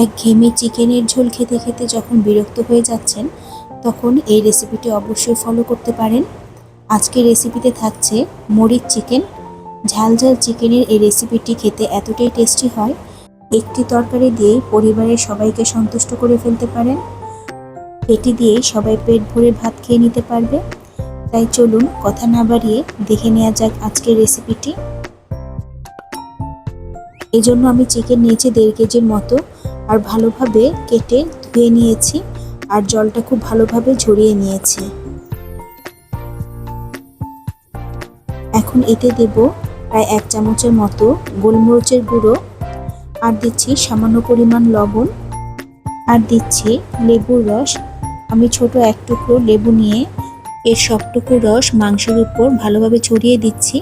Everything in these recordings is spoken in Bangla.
একঘেয়েমি চিকেনের ঝোল খেতে খেতে যখন বিরক্ত হয়ে যাচ্ছেন, তখন এই রেসিপিটি অবশ্যই ফলো করতে পারেন। আজকের রেসিপিতে থাকছে মরিচ চিকেন। ঝাল ঝাল চিকেনের এই রেসিপিটি খেতে এতটাই টেস্টি হয়, একটি তরকারি দিয়েই পরিবারের সবাইকে সন্তুষ্ট করে ফেলতে পারেন। এটি দিয়েই সবাই পেট ভরে ভাত খেয়ে নিতে পারবে। তাই চলুন কথা না বাড়িয়ে দেখে নেওয়া যাক আজকের রেসিপিটি। এজন্য আমি চিকেন নিয়েছি 1.5 কেজির মতো, আর ভালোভাবে কেটে ধুয়ে নিয়েছি, আর জলটা খুব ভালোভাবে ঝরিয়ে নিয়েছি। এখন এতে দেব প্রায় 1 চামচের মতো গোলমরিচের গুঁড়ো, আর দিচ্ছি সামান্য পরিমাণ লবণ, আর দিচ্ছি লেবুর রস। আমি ছোট এক টুকরো লেবু নিয়ে এর সবটুকু রস মাংসের উপর ভালোভাবে ছড়িয়ে দিচ্ছি।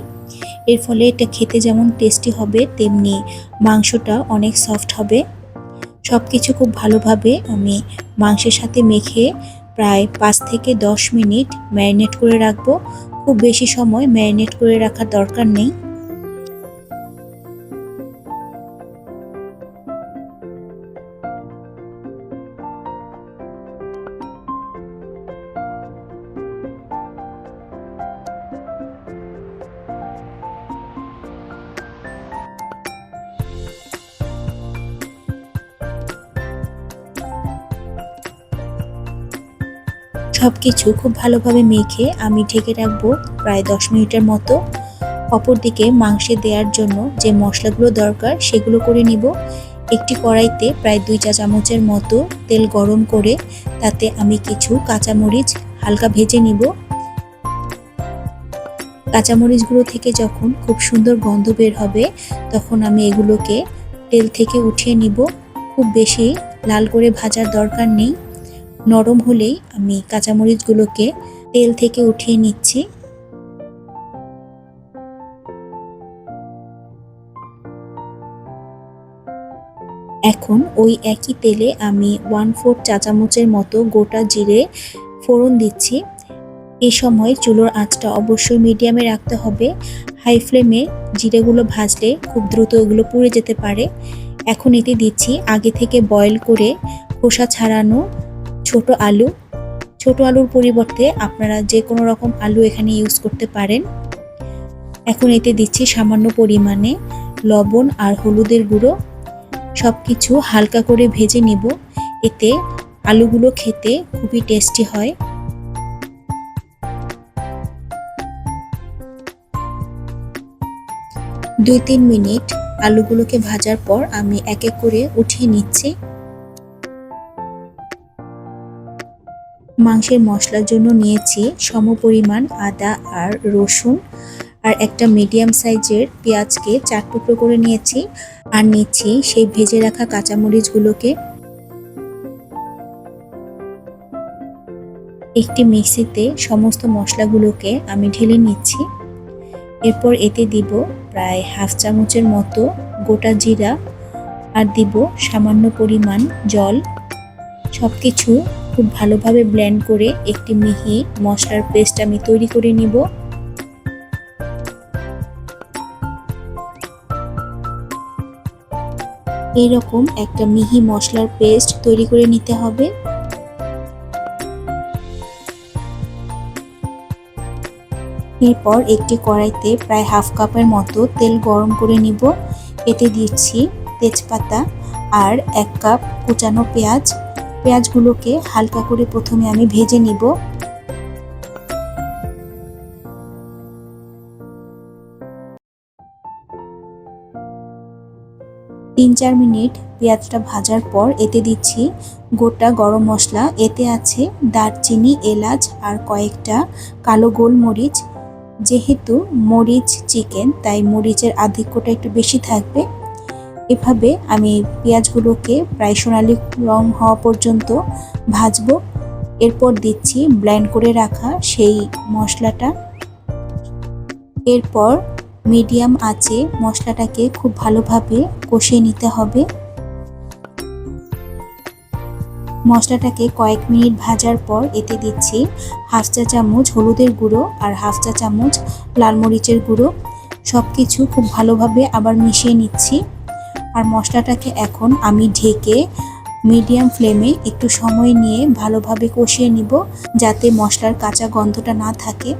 এর ফলে এটা খেতে যেমন টেস্টি হবে, তেমনি মাংসটা অনেক সফট হবে। সব কিছু খুব ভালোভাবে আমি মাংসের সাথে মেখে প্রায় 5 থেকে 10 মিনিট ম্যারিনেট করে রাখবো। খুব বেশি সময় ম্যারিনেট করে রাখার দরকার নেই। সব কিছু খুব ভালোভাবে মেখে আমি ঢেকে রাখবো প্রায় 10 মিনিটের মতো। অপরদিকে মাংসে দেওয়ার জন্য যে মশলাগুলো দরকার সেগুলো করে নিব। একটি কড়াইতে প্রায় 2 চা চামচের মতো তেল গরম করে তাতে আমি কিছু কাঁচামরিচ হালকা ভেজে নিব। কাঁচামরিচগুলো থেকে যখন খুব সুন্দর গন্ধ বের হবে, তখন আমি এগুলোকে তেল থেকে উঠিয়ে নিব। খুব বেশি লাল করে ভাজার দরকার নেই, নরম হলেই আমি কাঁচামরিচগুলোকে তেল থেকে উঠিয়ে নিচ্ছি। এখন ওই একই তেলে আমি 1/4 চা চামচের মতো গোটা জিরে ফোড়ন দিচ্ছি। এই সময় চুলোর আঁচটা অবশ্যই মিডিয়ামে রাখতে হবে। হাই ফ্লেমে জিরেগুলো ভাজলে খুব দ্রুত এগুলো পুড়ে যেতে পারে। এখন এতে দিচ্ছি আগে থেকে বয়েল করে খোসা ছাড়ানো ছোট আলু। ছোট আলুর পরিবর্তে আপনারা যে কোনো রকম আলু এখানে ইউজ করতে পারেন। এখন এতে দিচ্ছি সামান্য পরিমাণে লবণ আর হলুদের গুঁড়ো। সব কিছু হালকা করে ভেজে নিব। এতে আলুগুলো খেতে খুবই টেস্টি হয়। দুই 3 মিনিট আলুগুলোকে ভাজার পর আমি এক এক করে উঠিয়ে নিচ্ছি। মাংসের মশলার জন্য নিয়েছি সমপরিমাণ আদা আর রসুন, আর একটা মিডিয়াম সাইজের পেঁয়াজকে 4 টুকরো করে নিয়েছি, আর নিচ্ছি সেই ভেজে রাখা কাঁচামরিচগুলোকে। একটি মিক্সিতে সমস্ত মশলাগুলোকে আমি ঢেলে নিচ্ছি। এরপর এতে দিব প্রায় 1/2 চামচের মতো গোটা জিরা, আর দিব সামান্য পরিমাণ জল। সব কিছু খুব ভালোভাবে ব্লেন্ড করে একটি মিহি মশলার পেস্ট আমি তৈরি করে নিব। এইরকম একটা মিহি মশলার পেস্ট তৈরি করে নিতে হবে। এরপর একটি কড়াইতে প্রায় 1/2 কাপের মতো তেল গরম করে নিব। এতে দিচ্ছি তেজপাতা আর 1 কাপ কুচানো পেঁয়াজ। পেঁয়াজগুলোকে হালকা করে প্রথমে আমি ভেজে নিব। তিন 4 মিনিট পেঁয়াজটা ভাজার পর এতে দিচ্ছি গোটা গরম মশলা। এতে আছে দারচিনি, এলাচ আর কয়েকটা কালো গোলমরিচ। যেহেতু মরিচ চিকেন, তাই মরিচের আধিক্যটা একটু বেশি থাকবে। এভাবে আমি পেঁয়াজগুলোকে প্রায় সোনালি রং হওয়া পর্যন্ত ভাজবো। এরপর দিচ্ছি ব্লেন্ড করে রাখা সেই মশলাটা। এরপর মিডিয়াম আঁচে মশলাটাকে খুব ভালোভাবে কষিয়ে নিতে হবে। মশলাটাকে কয়েক মিনিট ভাজার পর এতে দিচ্ছি 1/2 চা চামচ হলুদের গুঁড়ো আর 1/2 চা চামচ লাল মরিচের গুঁড়ো। সব কিছু খুব ভালোভাবে আবার মিশিয়ে নিচ্ছি। আর মশলাটাকে এখন আমি ঢেকে মিডিয়াম ফ্লেমে একটু সময় নিয়ে ভালোভাবে কষিয়ে নিব, যাতে মশলার কাঁচা গন্ধটা না থাকে।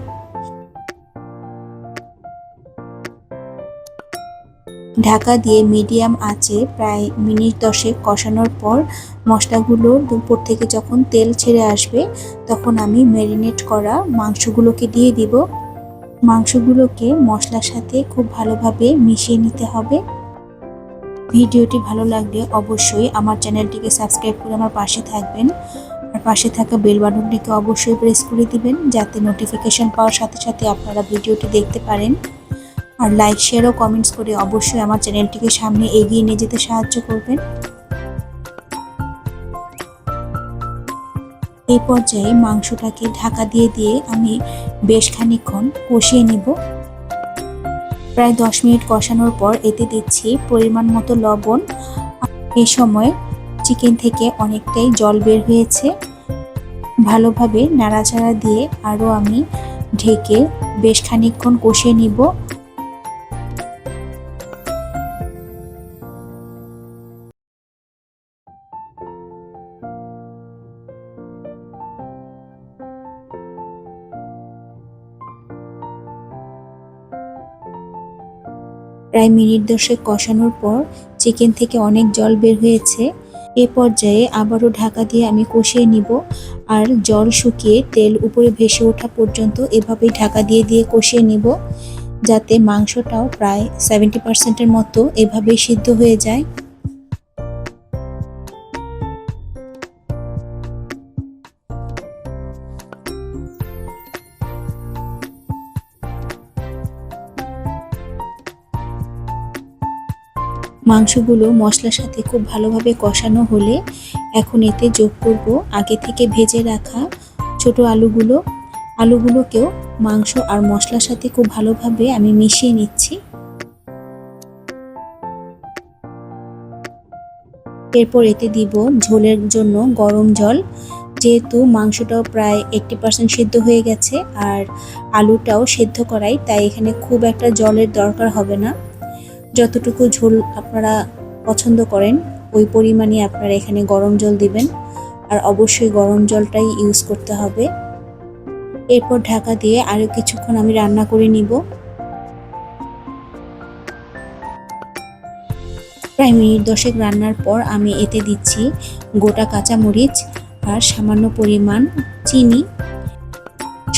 ঢাকা দিয়ে মিডিয়াম আঁচে প্রায় মিনিট 10 কষানোর পর মশলাগুলোর উপর থেকে যখন তেল ছেড়ে আসবে, তখন আমি ম্যারিনেট করা মাংসগুলোকে দিয়ে দিব। মাংসগুলোকে মশলার সাথে খুব ভালোভাবে মিশিয়ে নিতে হবে। ভিডিওটি ভালো লাগলে অবশ্যই আমার চ্যানেলটিকে সাবস্ক্রাইব করে আমার পাশে থাকবেন, আর পাশে থাকা বেল বাটনটিকে অবশ্যই প্রেস করে দিবেন, যাতে নোটিফিকেশন পাওয়ার সাথে সাথে আপনারা ভিডিওটি দেখতে পারেন। আর লাইক, শেয়ার ও কমেন্টস করে অবশ্যই আমার চ্যানেলটিকে সামনে এগিয়ে নিয়ে যেতে সাহায্য করবেন। এই পর্যায়ে মাংসটাকে ঢাকা দিয়ে আমি বেশ খানিকক্ষণ কষিয়ে নিব। প্রায় 10 মিনিট কষানোর পর এতে দিচ্ছি পরিমাণ মতো লবণ। এই সময় চিকেন থেকে অনেকটাই জল বের হয়েছে। ভালোভাবে নাড়াচাড়া দিয়ে আরও আমি ঢেকে বেশ খানিকক্ষণ কষিয়ে নিব। প্রায় মিনিট 10 কষানোর পর চিকেন থেকে অনেক জল বের হয়েছে। এ পর্যায়ে আবারও ঢাকা দিয়ে আমি কষিয়ে নিব, আর জল শুকিয়ে তেল উপরে ভেসে ওঠা পর্যন্ত এভাবেই ঢাকা দিয়ে কষিয়ে নিব, যাতে মাংসটাও প্রায় 70% মতো এভাবেই সিদ্ধ হয়ে যায়। মাংসগুলো মশলার সাথে খুব ভালোভাবে কষানো হলে এখন এতে যোগ করব আগে থেকে ভেজে রাখা ছোট আলুগুলোকেও মাংস আর মশলার সাথে খুব ভালোভাবে আমি মিশিয়ে নিচ্ছি। এরপর এতে দিব ঝোলের জন্য গরম জল। যেহেতু মাংসটাও প্রায় 80% সিদ্ধ হয়ে গেছে আর আলুটাও সিদ্ধ করাই, তাই এখানে খুব একটা জলের দরকার হবে না। যতটুকু ঝোল আপনারা পছন্দ করেন ওই পরিমাণে আপনারা এখানে গরম জল দিবেন, আর অবশ্যই গরম জলটাই ইউজ করতে হবে। এরপর ঢাকা দিয়ে আরও কিছুক্ষণ আমি রান্না করে নিব। প্রায় মিনিট 10 রান্নার পর আমি এতে দিচ্ছি গোটা কাঁচামরিচ আর সামান্য পরিমাণ চিনি।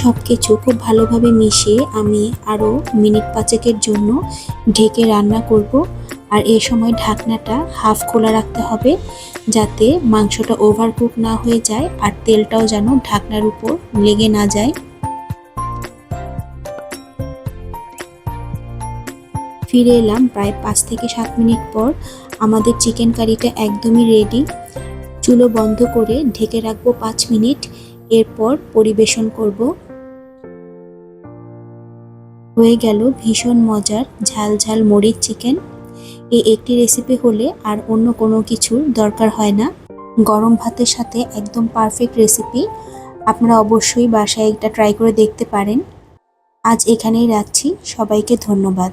সব কিছু খুব ভালোভাবে মিশিয়ে আমি আরও মিনিট 5 জন্য ঢেকে রান্না করব। আর এই সময় ঢাকনাটা হাফ খোলা রাখতে হবে, যাতে মাংসটা ওভারকুক না হয়ে যায় আর তেলটাও যেন ঢাকনার উপর লেগে না যায়। ফিরে এলাম প্রায় 5 থেকে 7 মিনিট পর। আমাদের চিকেন কারিটা একদমই রেডি। চুলো বন্ধ করে ঢেকে রাখবো 5 মিনিট, এরপর পরিবেশন করব। হয়ে গেল ভীষণ মজার ঝাল ঝাল মরিচ চিকেন। এই একটি রেসিপি হলে আর অন্য কোনো কিছুর দরকার হয় না। গরম ভাতের সাথে একদম পারফেক্ট রেসিপি। আপনারা অবশ্যই বাসায় একটা ট্রাই করে দেখতে পারেন। আজ এখানেই রাখছি, সবাইকে ধন্যবাদ।